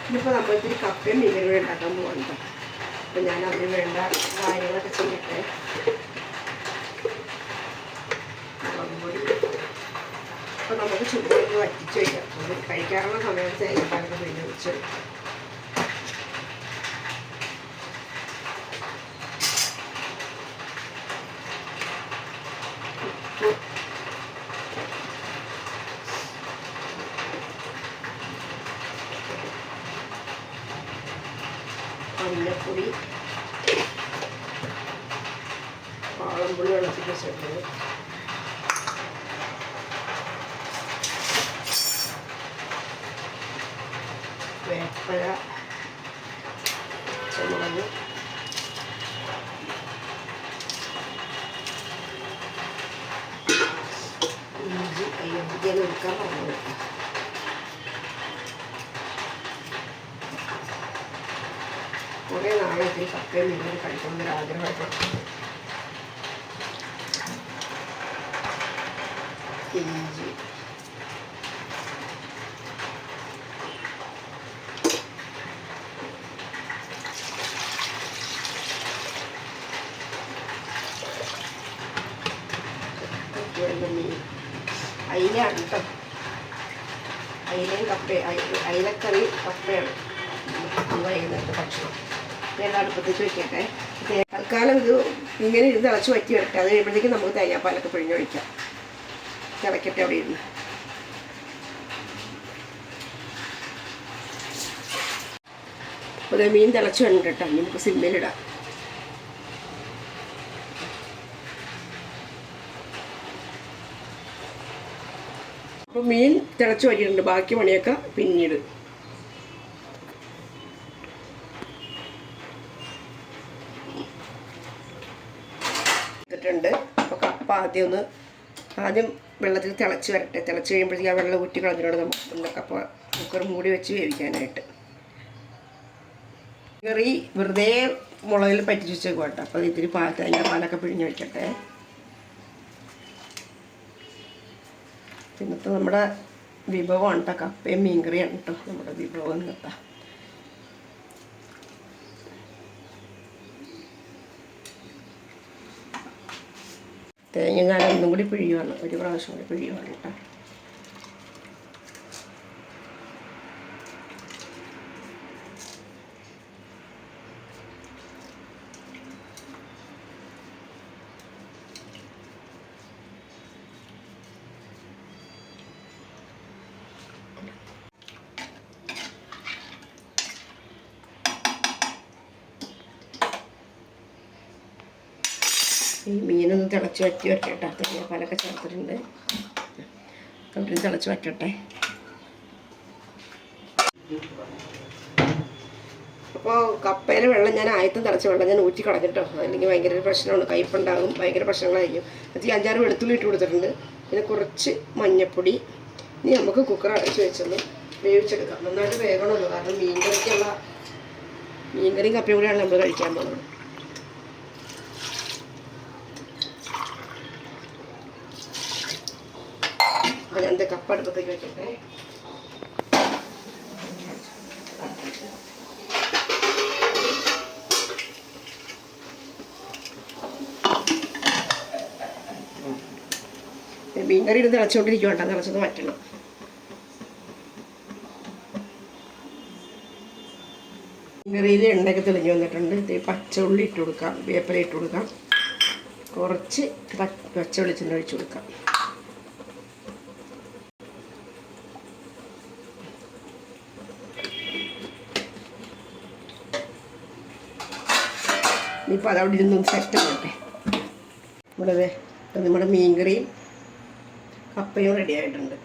ഇനിയിപ്പോൾ നമ്മൾ ഇത്തിരി കപ്പയും മീനും കൂടെ ഉണ്ടാക്കാൻ പോകുന്നുണ്ട്. അപ്പോൾ ഞാൻ അതിന് വേണ്ട കാര്യങ്ങളൊക്കെ ചെയ്യട്ടെ. മുളകുപൊടി അപ്പോൾ നമുക്ക് ചുമ്മാ വറ്റിച്ച് വയ്ക്കാം. അത് കഴിക്കാറുള്ള സമയത്ത് തേങ്ങാപ്പാലൊക്കെ പിഴിഞ്ഞ് വെച്ച് മഞ്ഞപ്പൊടി, വാളംപുളി വെള്ളത്തിൽ വെച്ചിട്ടുണ്ട്, വേപ്പഴ, പച്ചമുളക്, ഇഞ്ചി. അയ്യമ്പതിയാണ് എടുക്കാൻ പറഞ്ഞത്. കുറേ നാളെ കപ്പയും മീനും കഴിക്കണമെന്നൊരു ആഗ്രഹമായിട്ട്. ഇഞ്ചി, മീൻ, അയിലാണ് കേട്ടോ. അയിലയും അയിലക്കറി കപ്പയാണ് വൈകുന്നേരത്തെ ഭക്ഷണം. ഞാൻ അടുപ്പത്തേക്ക് വെക്കട്ടെ. തൽക്കാലം ഇത് ഇങ്ങനെ ഇരുന്ന് തിളച്ച് വറ്റി വരട്ടെ. അത് കഴിയുമ്പോഴത്തേക്കും നമുക്ക് തേങ്ങാപ്പാലൊക്കെ പിഴിഞ്ഞൊഴിക്കാം. തിളക്കട്ടെ അവിടെ ഇരുന്ന്. അപ്പോൾ മീൻ തിളച്ച് വേണ്ട കേട്ടോ. നമുക്ക് സിമ്മിലിടാം. അപ്പോൾ മീൻ തിളച്ച് വരിയിട്ടുണ്ട്. ബാക്കി പണിയൊക്കെ പിന്നീട്. ണ്ട്. അപ്പോൾ കപ്പ ആദ്യം വെള്ളത്തിൽ തിളച്ച് വരട്ടെ. തിളച്ച് കഴിയുമ്പോഴത്തേക്ക് ആ വെള്ളം ഊറ്റി കളഞ്ഞിട്ടുണ്ട്. നമുക്ക് കപ്പ കുക്കർ മൂടി വെച്ച് വേവിക്കാനായിട്ട്. കറി വെറുതെ മുളകിൽ പറ്റിച്ച് വെച്ചേക്കും കേട്ടോ. അപ്പോൾ ഇത്തിരി പാലൊക്കെ പിഴിഞ്ഞ് വയ്ക്കട്ടെ. ഇന്നത്തെ നമ്മുടെ വിഭവമാണ് കേട്ടോ. കപ്പയും മീൻകറിയാണ് കേട്ടോ നമ്മുടെ വിഭവം ഇന്നത്തെ. തേങ്ങ ഞാൻ ഒന്നും കൂടി പിഴിയുവാണ്. ഒരു പ്രാവശ്യം കൂടി പിഴിയുവാണ് കേട്ടോ. ഈ മീനൊന്ന് തിളച്ച് വറ്റി വരട്ടെ. തേങ്ങാപ്പാലൊക്കെ ചേർത്തിട്ടുണ്ട്. കപ്പയും തിളച്ച് വറ്റട്ടെ. അപ്പോൾ കപ്പയിലെ വെള്ളം ഞാൻ ആയത്തും തിളച്ച വെള്ളം ഞാൻ ഊറ്റി കളഞ്ഞിട്ടോ. അല്ലെങ്കിൽ ഭയങ്കര പ്രശ്നമാണ്. കയ്പുണ്ടാകും. ഭയങ്കര പ്രശ്നങ്ങളായിരിക്കും. അത് 5-6 വെളുത്തുള്ളി ഇട്ട് കൊടുത്തിട്ടുണ്ട്. പിന്നെ കുറച്ച് മഞ്ഞൾപ്പൊടി. ഇനി നമുക്ക് കുക്കർ അടച്ച് വെച്ചൊന്ന് വേവിച്ചെടുക്കാം. നന്നായിട്ട് വേഗണമല്ലോ. കാരണം മീൻകറിയും കപ്പയും കൂടിയാണ് നമ്മൾ കഴിക്കാൻ പോകുന്നത്. ഞാൻ കപ്പ അടുപ്പത്തേക്ക് വെക്കട്ടെ. മീൻകറി ഇരുന്ന് തിളച്ചുകൊണ്ടിരിക്കും കേട്ടോ. തിളച്ചത് വറ്റണം. മീൻകറിയിൽ എണ്ണയൊക്കെ തെളിഞ്ഞ് വന്നിട്ടുണ്ട്. പച്ചയുള്ളി ഇട്ട് കൊടുക്കാം. വേപ്പില ഇട്ട് കൊടുക്കാം. കുറച്ച് പച്ച വെളിച്ചെണ്ണ ഒഴിച്ച് കൊടുക്കാം. ഇനിയിപ്പോൾ അതവിടെ ഇരുന്ന് സെറ്റ് ആകട്ടെ. നമ്മുടെ മീൻകറിയും കപ്പയും റെഡി ആയിട്ടുണ്ട്.